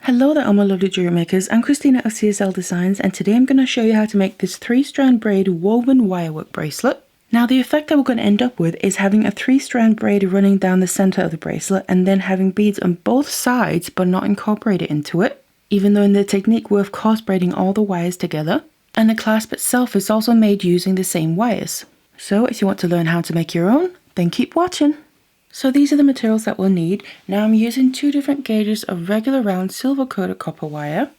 Hello there all my lovely jewelry makers, I'm Christina of CSLdesigns and today I'm going to show you how to make this 3-strand braid woven wirework bracelet. Now the effect that we're going to end up with is having a 3-strand braid running down the center of the bracelet and then having beads on both sides but not incorporated into it, even though in the technique we're of course braiding all the wires together. And the clasp itself is also made using the same wires. So if you want to learn how to make your own, then keep watching. So these are the materials that we'll need. Now I'm using 2 different gauges of regular round silver coated copper wire.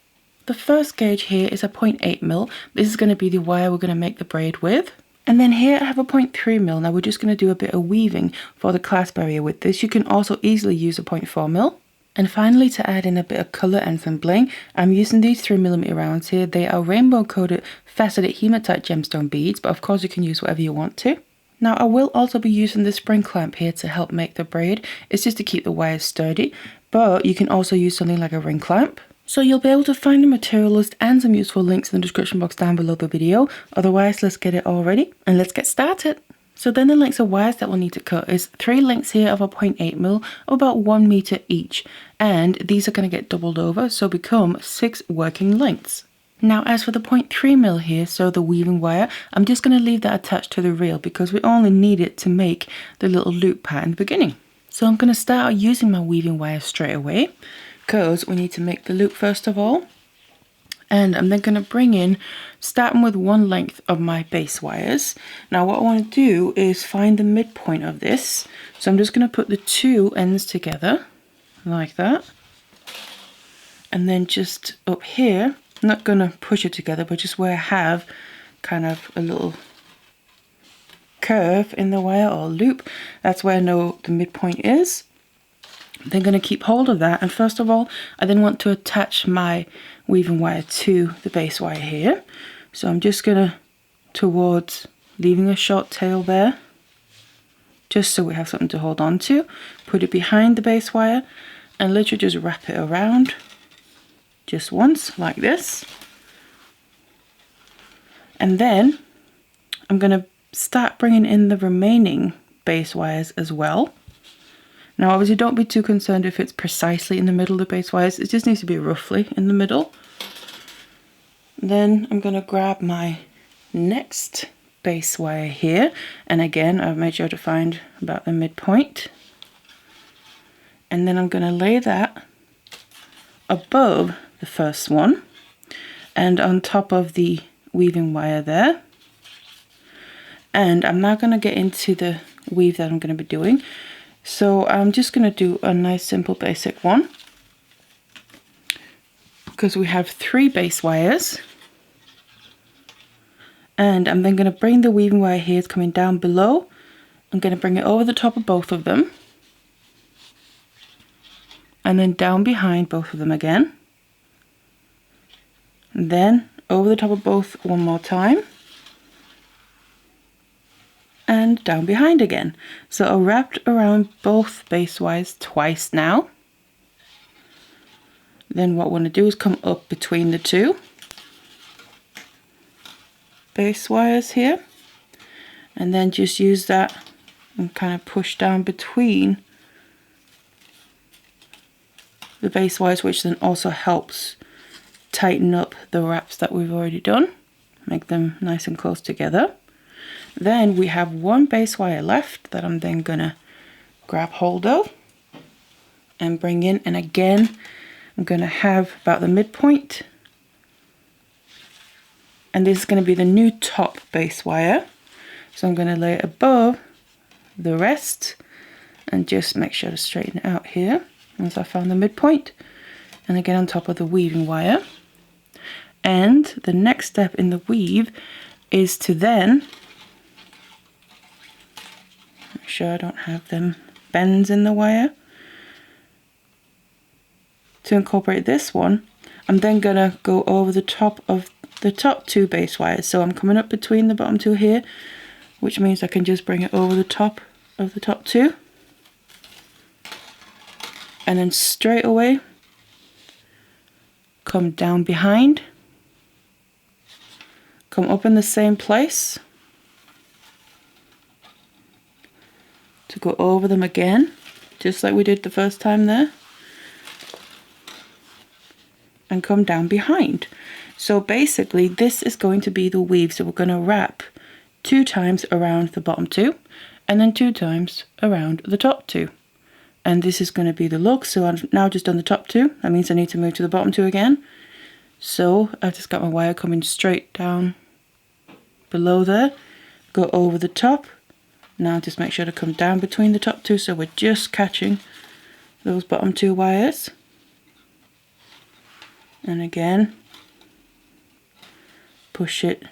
The first gauge here is a 0.8mm. This is going to be the wire we're going to make the braid with. And then here I have a 0.3mm. Now we're just going to do a bit of weaving for the clasp area with this. You can also easily use a 0.4mm. And finally, to add in a bit of colour and some bling, I'm using these 3mm rounds here. They are rainbow coated faceted hematite gemstone beads, but of course you can use whatever you want to. Now I will also be using the spring clamp here to help make the braid. It's just to keep the wires sturdy, but you can also use something like a ring clamp. So you'll be able to find the material list and some useful links in the description box down below the video. Otherwise, let's get it all ready and let's get started. So then the lengths of wires that we'll need to cut is 3 lengths here of a 0.8mm of about 1 meter each. And these are going to get doubled over, so become 6 working lengths. Now as for the 0.3mm here, so the weaving wire, I'm just going to leave that attached to the reel because we only need it to make the little loop part in the beginning. So I'm going to start out using my weaving wire straight away because we need to make the loop first of all. And I'm then going to bring in, starting with 1 length of my base wires. Now what I want to do is find the midpoint of this. So I'm just going to put the 2 ends together like that. And then just up here, I'm not going to push it together, but just where I have kind of a little curve in the wire or loop, that's where I know the midpoint is. I'm then going to keep hold of that, and first of all I then want to attach my weaving wire to the base wire here. So I'm just going to towards leaving a short tail there, just so we have something to hold on to. Put it behind the base wire and literally just wrap it around just once like this. And then I'm going to start bringing in the remaining base wires as well. Now obviously don't be too concerned if it's precisely in the middle of the base wires, it just needs to be roughly in the middle. Then I'm going to grab my next base wire here, and again I've made sure to find about the midpoint. And then I'm going to lay that above the first one and on top of the weaving wire there. And I'm now going to get into the weave that I'm going to be doing. So I'm just going to do a nice simple basic one because we have 3 base wires. And I'm then going to bring the weaving wire here, it's coming down below. I'm going to bring it over the top of both of them and then down behind both of them again. And then over the top of both one more time and down behind again. So I wrapped around both base wires twice now. Then what I want to do is come up between the 2 base wires here and then just use that and kind of push down between the base wires, which then also helps tighten up the wraps that we've already done, make them nice and close together. Then we have 1 base wire left that I'm then gonna grab hold of and bring in, and again I'm gonna have about the midpoint, and this is going to be the new top base wire. So I'm going to lay it above the rest and just make sure to straighten it out here once I found the midpoint, and again on top of the weaving wire. And the next step in the weave is to then make sure I don't have them bends in the wire. To incorporate this one, I'm then going to go over the top of the top 2 base wires. So I'm coming up between the bottom 2 here, which means I can just bring it over the top of the top 2. And then straight away come down behind, come up in the same place to go over them again, just like we did the first time there. and come down behind. So basically this is going to be the weave. So we're going to wrap 2 times around the bottom 2 and then 2 times around the top 2. And this is going to be the look. So I've now just done the top 2. That means I need to move to the bottom 2 again. So I've just got my wire coming straight down below there, go over the top. Now just make sure to come down between the top 2 so we're just catching those bottom 2 wires. And again, push it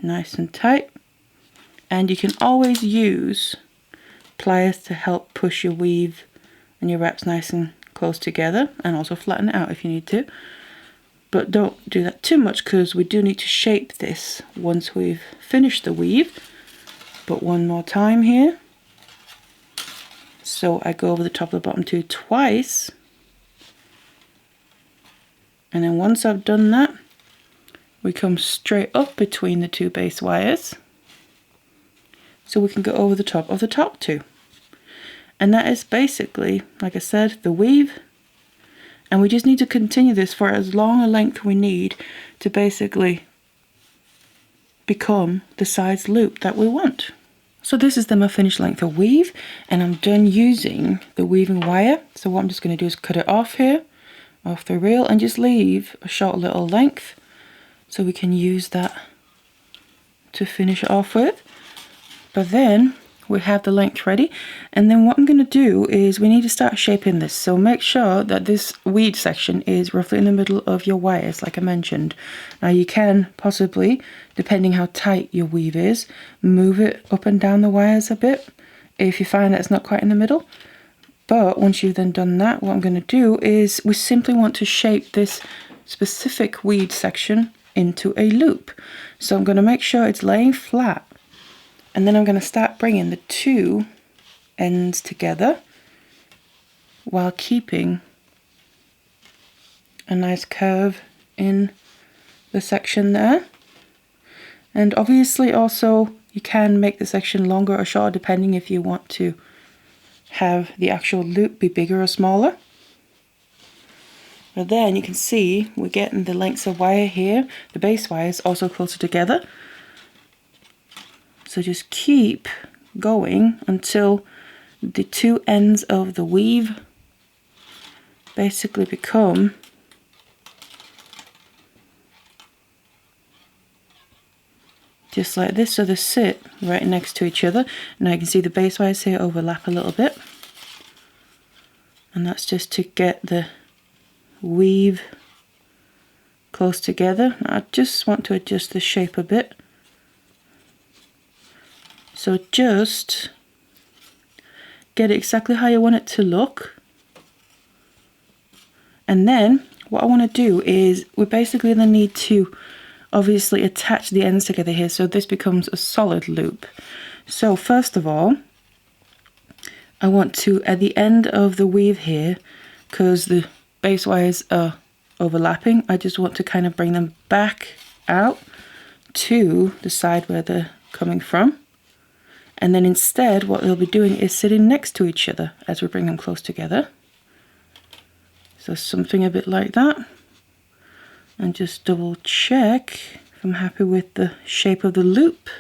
nice and tight. And you can always use pliers to help push your weave and your wraps nice and close together, and also flatten it out if you need to. But don't do that too much because we do need to shape this once we've finished the weave. But one more time here. So I go over the top of the bottom 2 twice. And then once I've done that, we come straight up between the 2 base wires. So we can go over the top of the top 2. And that is basically, like I said, the weave. And we just need to continue this for as long a length we need to basically become the size loop that we want. So this is then my finished length of weave, and I'm done using the weaving wire. So what I'm just going to do is cut it off here, off the reel, and just leave a short little length so we can use that to finish it off with. But then we have the length ready, and then what I'm going to do is we need to start shaping this. So make sure that this weed section is roughly in the middle of your wires, like I mentioned. Now you can possibly, depending how tight your weave is, move it up and down the wires a bit if you find that it's not quite in the middle. But once you've then done that, what I'm going to do is we simply want to shape this specific weed section into a loop. So I'm going to make sure it's laying flat. And then I'm going to start bringing the 2 ends together while keeping a nice curve in the section there. And obviously also you can make the section longer or shorter depending if you want to have the actual loop be bigger or smaller. But then you can see we're getting the lengths of wire here, the base wires also closer together. So just keep going until the 2 ends of the weave basically become just like this. So they sit right next to each other. Now you can see the base wires here overlap a little bit. And that's just to get the weave close together. Now I just want to adjust the shape a bit. So just get it exactly how you want it to look. And then what I want to do is we basically then need to obviously attach the ends together here so this becomes a solid loop. So first of all, I want to, at the end of the weave here, because the base wires are overlapping, I just want to kind of bring them back out to the side where they're coming from. And then instead what they'll be doing is sitting next to each other as we bring them close together. So something a bit like that. And just double check if I'm happy with the shape of the loop.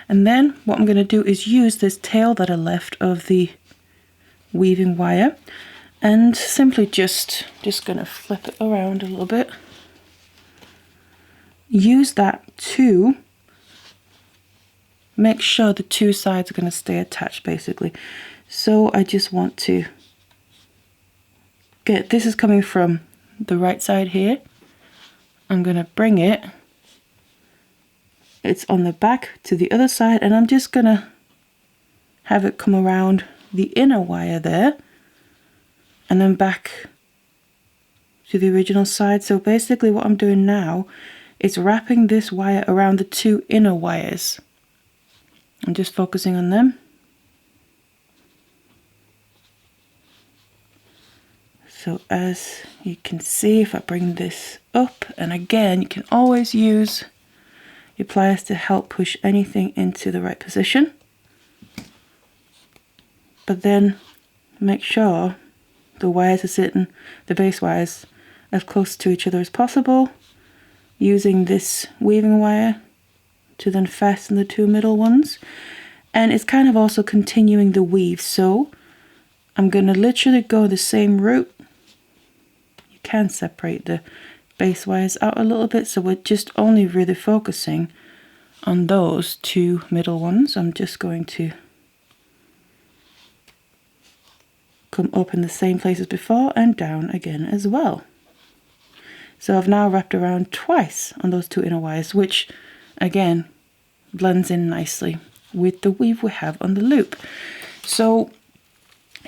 And then what I'm going to do is use this tail that I left of the weaving wire and simply just going to flip it around a little bit. Use that to make sure the 2 sides are going to stay attached basically. So I just want to get, this is coming from the right side here. I'm going to bring it, it's on the back to the other side, and I'm just going to have it come around the inner wire there and then back to the original side. So basically what I'm doing now is wrapping this wire around the 2 inner wires. I'm just focusing on them. So as you can see, if I bring this up, and again, you can always use your pliers to help push anything into the right position. But then make sure the wires are sitting, the base wires, as close to each other as possible, using this weaving wire to then fasten the two middle ones. And it's kind of also continuing the weave, so I'm going to literally go the same route. You can separate the base wires out a little bit, so we're just only really focusing on those two middle ones. I'm just going to come up in the same place as before and down again as well. So I've now wrapped around twice on those two inner wires, which again blends in nicely with the weave we have on the loop. So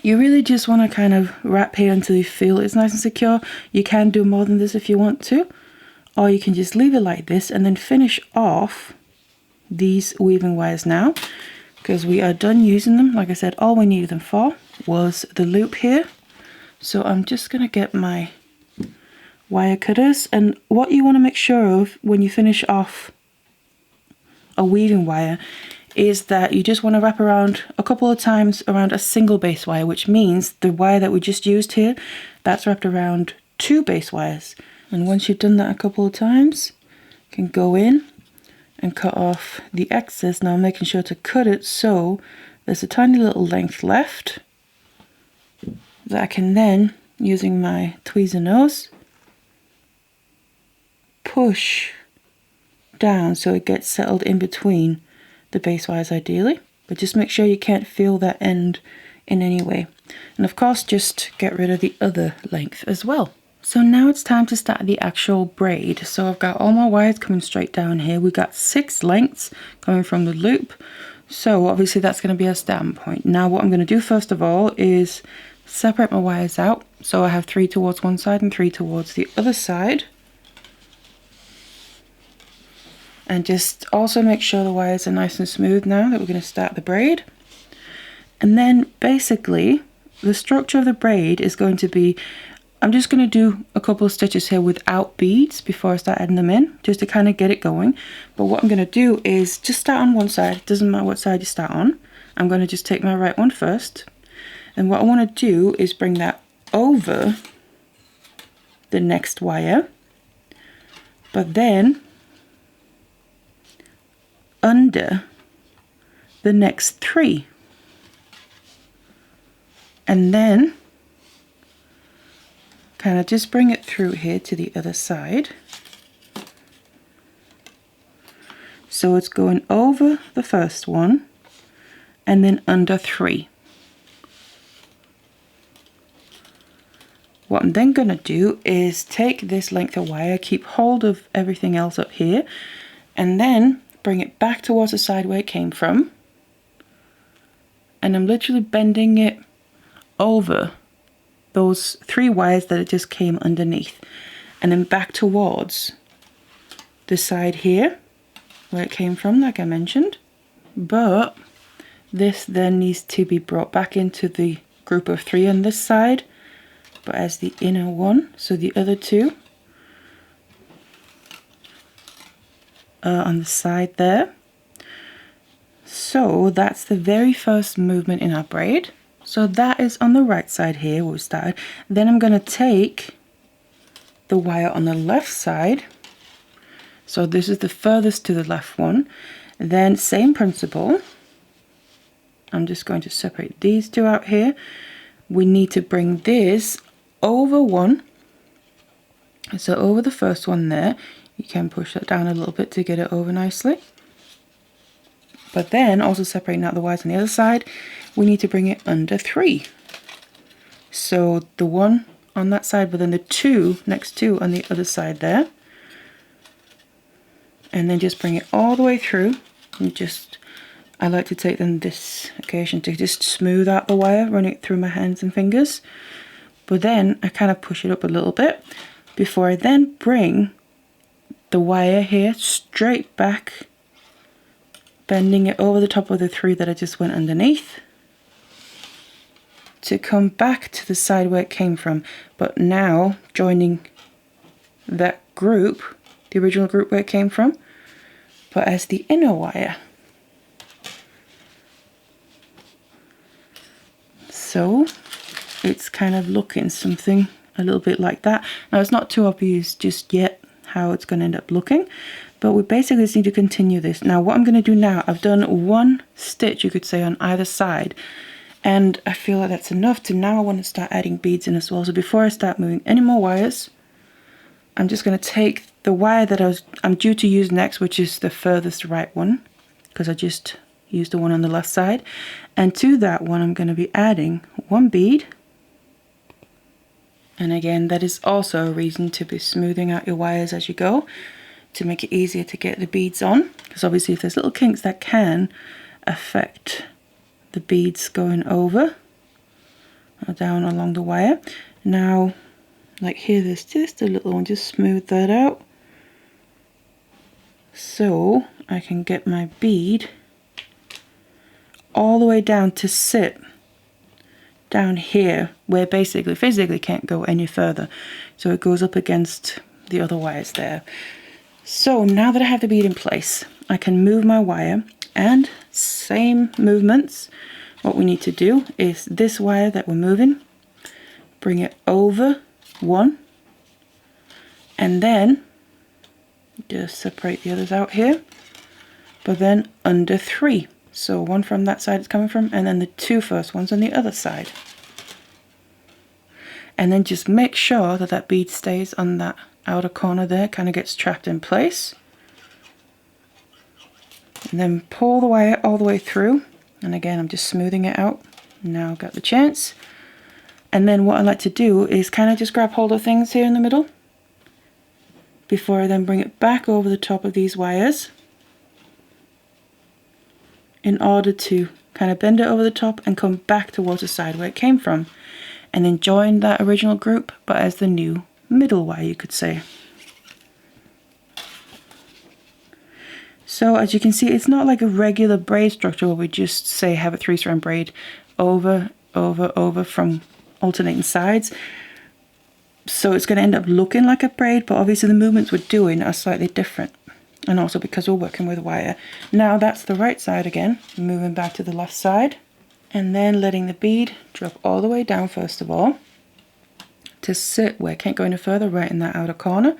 you really just want to kind of wrap here until you feel it's nice and secure. You can do more than this if you want to, or you can just leave it like this and then finish off these weaving wires now, because we are done using them. Like I said, all we needed them for was the loop here. So I'm just going to get my wire cutters, and what you want to make sure of when you finish off a weaving wire is that you just want to wrap around a couple of times around a single base wire, which means the wire that we just used here, that's wrapped around two base wires. And once you've done that a couple of times, you can go in and cut off the excess. Now making sure to cut it so there's a tiny little length left that I can then, using my tweezer nose, push down so it gets settled in between the base wires ideally, but just make sure you can't feel that end in any way. And of course just get rid of the other length as well. So now it's time to start the actual braid. So I've got all my wires coming straight down here. We got 6 lengths coming from the loop, so obviously that's going to be a starting point. Now what I'm going to do first of all is separate my wires out, so I have 3 towards one side and 3 towards the other side. And just also make sure the wires are nice and smooth now that we're going to start the braid. And then basically the structure of the braid is going to be, I'm just going to do a couple of stitches here without beads before I start adding them in, just to kind of get it going. But what I'm going to do is just start on one side. It doesn't matter what side you start on. I'm going to just take my right one first. And what I want to do is bring that over the next wire, but then under the next 3, and then kind of just bring it through here to the other side. So it's going over the first one and then under 3. What I'm then going to do is take this length of wire, keep hold of everything else up here, and then bring it back towards the side where it came from, and I'm literally bending it over those 3 wires that it just came underneath, and then back towards the side here where it came from, like I mentioned. But this then needs to be brought back into the group of 3 on this side, but as the inner one, so the other 2 on the side there. So that's the very first movement in our braid. So that is on the right side here where we started. Then I'm going to take the wire on the left side, so this is the furthest to the left one. Then same principle, I'm just going to separate these 2 out here. We need to bring this over one, so over the first one there. You can push that down a little bit to get it over nicely. But then also separating out the wires on the other side, we need to bring it under 3. So the one on that side, but then the 2 next to on the other side there. And then just bring it all the way through. And just, I like to take on this occasion to just smooth out the wire, running it through my hands and fingers. But then I kind of push it up a little bit before I then bring the wire here straight back, bending it over the top of the 3 that I just went underneath, to come back to the side where it came from, but now joining that group, the original group where it came from, but as the inner wire. So it's kind of looking something a little bit like that. Now it's not too obvious just yet how it's going to end up looking, but we basically just need to continue this. Now what I'm going to do now, I've done one stitch, you could say, on either side, and I feel like that's enough. To now I want to start adding beads in as well. So before I start moving any more wires, I'm just going to take the wire that I'm due to use next, which is the furthest right one, because I just used the one on the left side, and to that one I'm going to be adding one bead. And again, that is also a reason to be smoothing out your wires as you go, to make it easier to get the beads on, because obviously if there's little kinks, that can affect the beads going over or down along the wire. Now, like here, there's just a little one, just smooth that out so I can get my bead all the way down to sit down here, where basically physically can't go any further, so it goes up against the other wires there. So now that I have the bead in place, I can move my wire, and same movements. What we need to do is this wire that we're moving, bring it over one, and then just separate the others out here, but then under three. So one from that side it's coming from, and then the two first ones on the other side. And then just make sure that that bead stays on that outer corner there, kind of gets trapped in place. And then pull the wire all the way through. And again, I'm just smoothing it out. Now I've got the chance. And then what I like to do is kind of just grab hold of things here in the middle before I then bring it back over the top of these wires, in order to kind of bend it over the top and come back towards the side where it came from, and then join that original group but as the new middle wire, you could say. So as you can see, it's not like a regular braid structure where we just say have a 3-strand braid over from alternating sides. So it's going to end up looking like a braid, but obviously the movements we're doing are slightly different. And also because we're working with wire. Now that's the right side again, moving back to the left side, and then letting the bead drop all the way down first of all, to sit where it can't go any further, right in that outer corner.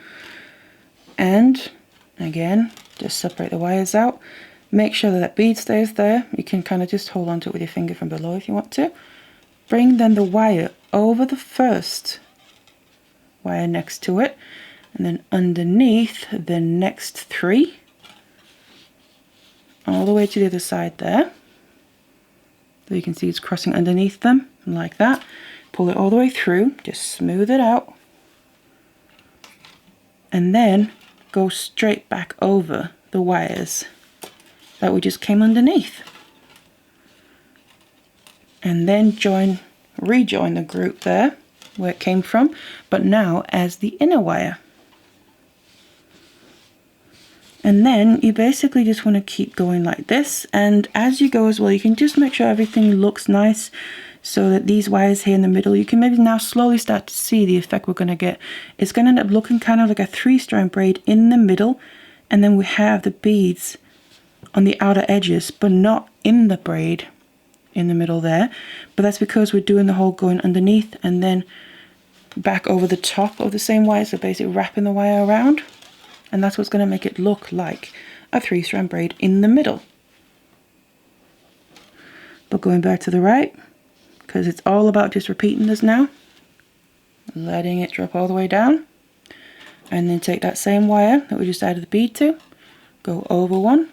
And again, just separate the wires out. Make sure that that bead stays there. You can kind of just hold on to it with your finger from below if you want to. Bring then the wire over the first wire next to it, and then underneath the next three, all the way to the other side there. So you can see it's crossing underneath them, like that. Pull it all the way through, just smooth it out, and then go straight back over the wires that we just came underneath. And then rejoin the group there, where it came from, but now as the inner wire. And then you basically just want to keep going like this, and as you go as well, you can just make sure everything looks nice, so that these wires here in the middle, you can maybe now slowly start to see the effect we're going to get. It's going to end up looking kind of like a 3-strand braid in the middle, and then we have the beads on the outer edges, but not in the braid in the middle there. But that's because we're doing the whole going underneath and then back over the top of the same wire, so basically wrapping the wire around. And that's what's going to make it look like a 3-strand braid in the middle. But going back to the right, because it's all about just repeating this now, letting it drop all the way down, and then take that same wire that we just added the bead to, go over one,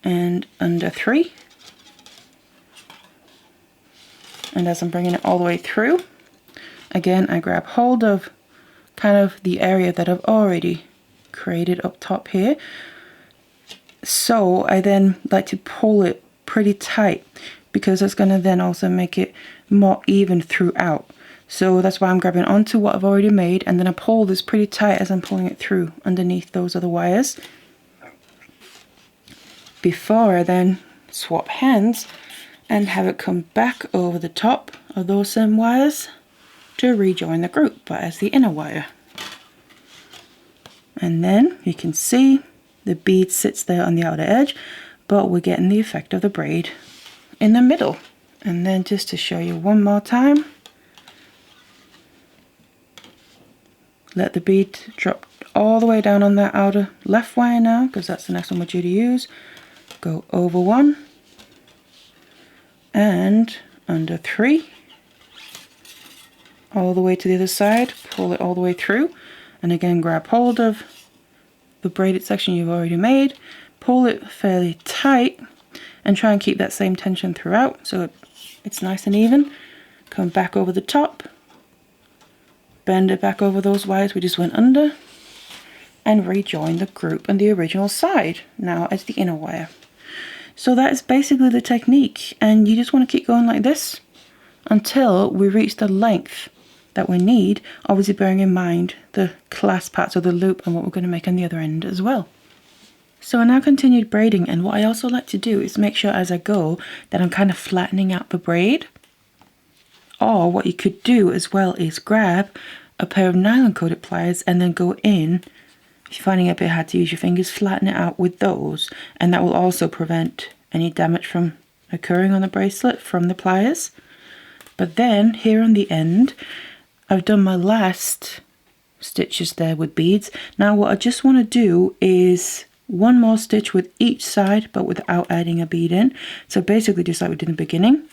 and under three. And as I'm bringing it all the way through, again, I grab hold of kind of the area that I've already created up top here. So I then like to pull it pretty tight, because it's going to then also make it more even throughout. So that's why I'm grabbing onto what I've already made, and then I pull this pretty tight as I'm pulling it through underneath those other wires, before I then swap hands and have it come back over the top of those same wires to rejoin the group, but as the inner wire. And then you can see the bead sits there on the outer edge, but we're getting the effect of the braid in the middle. And then just to show you one more time, let the bead drop all the way down on that outer left wire now, because that's the next one we're due to use. Go over one and under three, all the way to the other side, pull it all the way through, and again grab hold of the braided section you've already made, pull it fairly tight and try and keep that same tension throughout so it's nice and even. Come back over the top, bend it back over those wires we just went under, and rejoin the group and the original side now as the inner wire. So that is basically the technique, and you just want to keep going like this until we reach the length that we need, obviously bearing in mind the clasp part, so the loop, and what we're going to make on the other end as well. So I now continued braiding, and what I also like to do is make sure as I go that I'm kind of flattening out the braid. Or what you could do as well is grab a pair of nylon coated pliers and then go in, if you're finding it a bit hard to use your fingers, flatten it out with those, and that will also prevent any damage from occurring on the bracelet from the pliers. But then here on the end, I've done my last stitches there with beads. Now what I just want to do is one more stitch with each side but without adding a bead in. So basically just like we did in the beginning.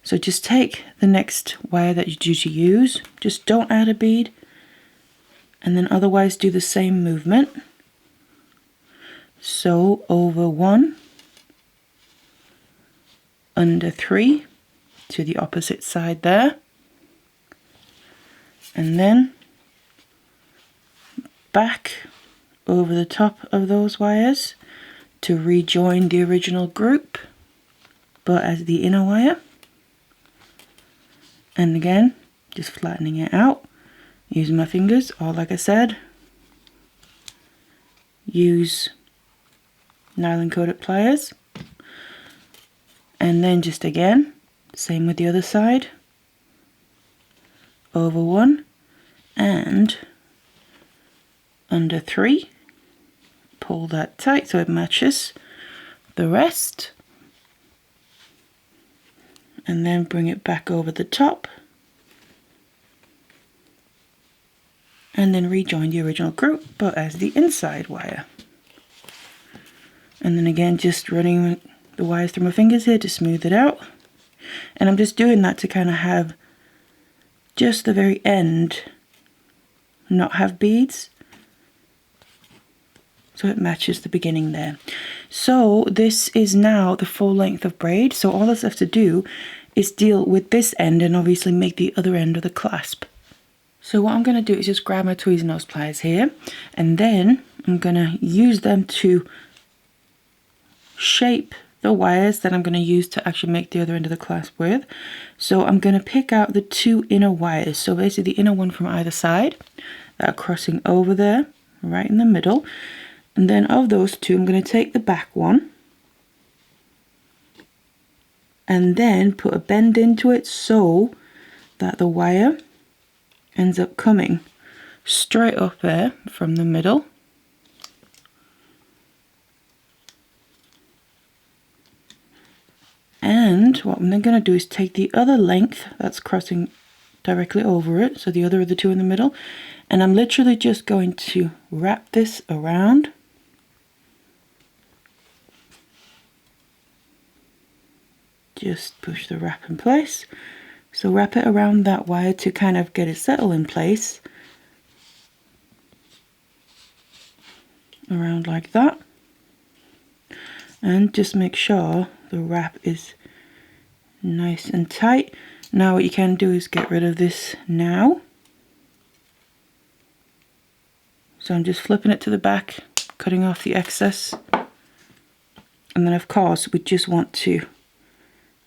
So just take the next wire that you're due to use, just don't add a bead, and then otherwise do the same movement. So over one, under three, to the opposite side there, and then back over the top of those wires to rejoin the original group but as the inner wire. And again, just flattening it out using my fingers, or like I said, use nylon coated pliers. And then just again, same with the other side, over one and under three, pull that tight so it matches the rest, and then bring it back over the top and then rejoin the original group but as the inside wire. And then again just running the wires through my fingers here to smooth it out, and I'm just doing that to kind of have just the very end not have beads, so it matches the beginning there. So this is now the full length of braid, so all that's left to do is deal with this end and obviously make the other end of the clasp. So what I'm going to do is just grab my tweezers nose pliers here, and then I'm going to use them to shape the wires that I'm going to use to actually make the other end of the clasp with. So I'm going to pick out the two inner wires, so basically the inner one from either side that are crossing over there right in the middle, and then of those two I'm going to take the back one and then put a bend into it so that the wire ends up coming straight up there from the middle. And what I'm then going to do is take the other length that's crossing directly over it, so the other of the two in the middle, and I'm literally just going to wrap this around. Just push the wrap in place. So wrap it around that wire to kind of get it settled in place. Around like that. And just make sure the wrap is nice and tight. Now what you can do is get rid of this now. So I'm just flipping it to the back, cutting off the excess. And then of course we just want to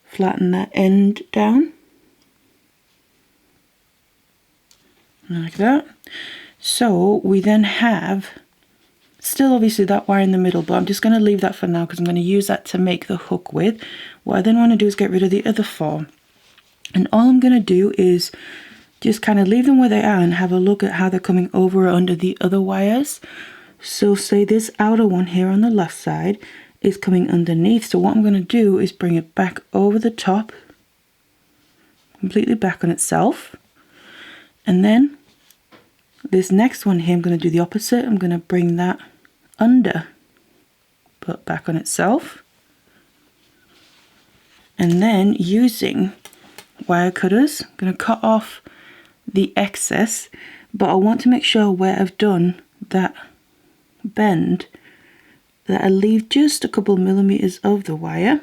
flatten that end down. Like that. So we then have still obviously that wire in the middle, but I'm just going to leave that for now because I'm going to use that to make the hook with. What I then want to do is get rid of the other four, and all I'm going to do is just kind of leave them where they are and have a look at how they're coming over or under the other wires. So say this outer one here on the left side is coming underneath, so what I'm going to do is bring it back over the top completely back on itself. And then this next one here, I'm going to do the opposite. I'm going to bring that under, put back on itself. And then using wire cutters, I'm going to cut off the excess, but I want to make sure where I've done that bend that I leave just a couple millimeters of the wire.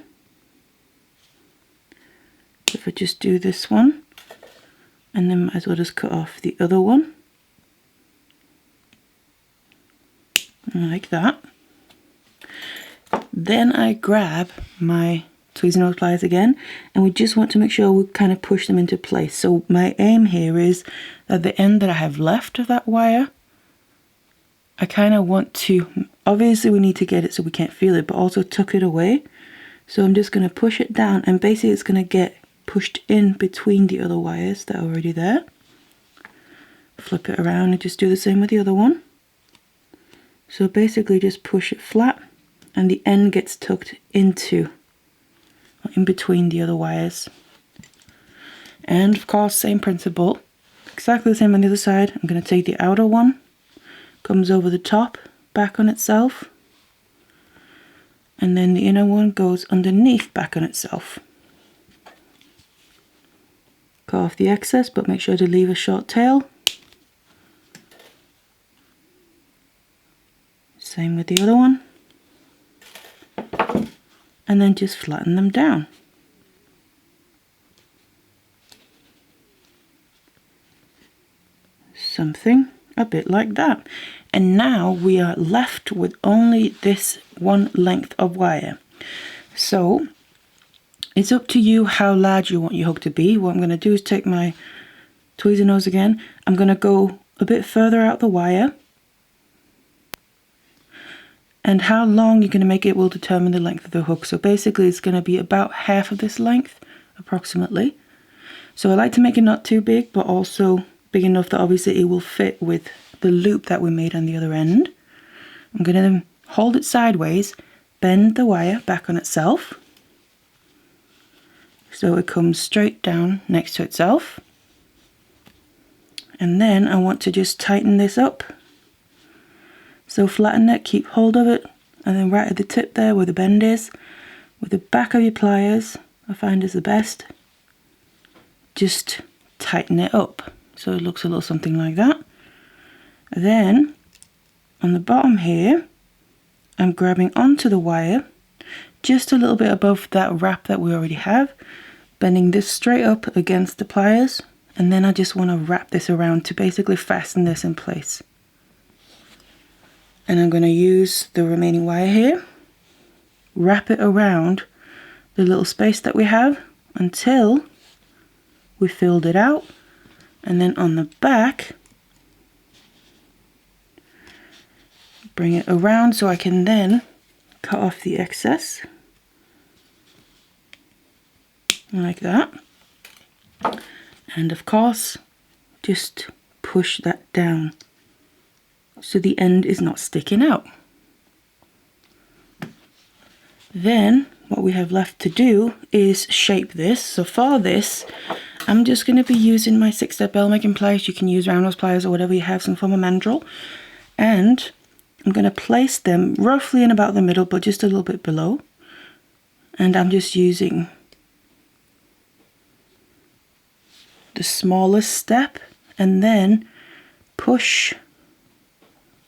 If I just do this one, and then might as well just cut off the other one like that. Then I grab my tweezers and nose pliers again, and we just want to make sure we kind of push them into place. So my aim here is that the end that I have left of that wire, I kind of want to, obviously we need to get it so we can't feel it, but also tuck it away. So I'm just going to push it down, and basically it's going to get pushed in between the other wires that are already there. Flip it around and just do the same with the other one. So basically just push it flat, and the end gets tucked into, in between the other wires. And of course, same principle, exactly the same on the other side. I'm going to take the outer one, comes over the top, back on itself, and then the inner one goes underneath, back on itself. Cut off the excess, but make sure to leave a short tail. Same with the other one. And then just flatten them down. Something a bit like that. And now we are left with only this one length of wire. So it's up to you how large you want your hook to be. What I'm going to do is take my tweezer nose again. I'm going to go a bit further out the wire. And how long you're going to make it will determine the length of the hook. So basically it's going to be about half of this length, approximately. So I like to make it not too big, but also big enough that obviously it will fit with the loop that we made on the other end. I'm going to hold it sideways, bend the wire back on itself, so it comes straight down next to itself. And then I want to just tighten this up. So flatten it, keep hold of it, and then right at the tip there where the bend is, with the back of your pliers, I find is the best, just tighten it up so it looks a little something like that. Then on the bottom here, I'm grabbing onto the wire just a little bit above that wrap that we already have, bending this straight up against the pliers, and then I just want to wrap this around to basically fasten this in place. And I'm going to use the remaining wire here, wrap it around the little space that we have until we filled it out. And then on the back, bring it around so I can then cut off the excess, like that. And of course, just push that down so the end is not sticking out. Then what we have left to do is shape this. So for this, I'm just going to be using my 6-step bell making pliers. You can use round nose pliers or whatever you have, some form of mandrel. And I'm going to place them roughly in about the middle, but just a little bit below. And I'm just using the smallest step and then push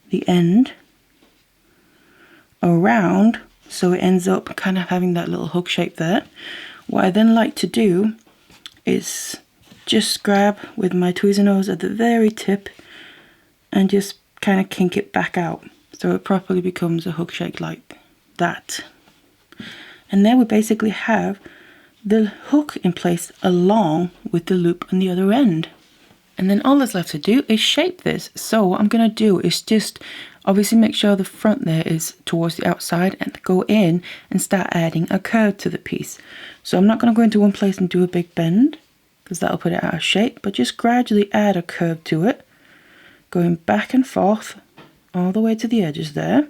the end around so it ends up kind of having that little hook shape there. What I then like to do is just grab with my tweezer nose at the very tip and just kind of kink it back out so it properly becomes a hook shape like that. And then we basically have the hook in place along with the loop on the other end. And then all that's left to do is shape this. So what I'm going to do is just obviously make sure the front there is towards the outside and go in and start adding a curve to the piece. So I'm not going to go into one place and do a big bend because that'll put it out of shape, but just gradually add a curve to it, going back and forth all the way to the edges there.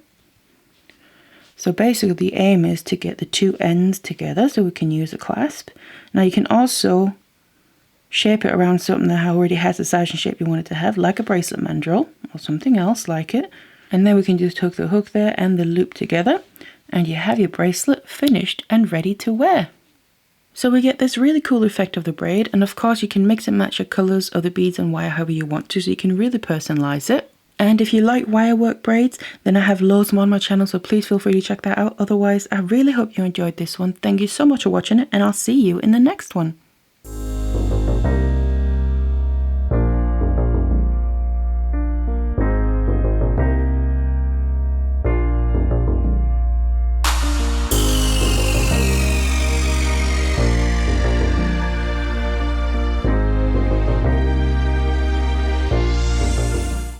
So basically the aim is to get the two ends together so we can use a clasp. Now you can also shape it around something that already has the size and shape you want it to have, like a bracelet mandrel or something else like it. And then we can just hook the hook there and the loop together, and you have your bracelet finished and ready to wear. So we get this really cool effect of the braid, and of course you can mix and match your colours of the beads and wire however you want to, so you can really personalise it. And if you like wirework braids, then I have loads more on my channel, so please feel free to check that out. Otherwise, I really hope you enjoyed this one. Thank you so much for watching it, and I'll see you in the next one.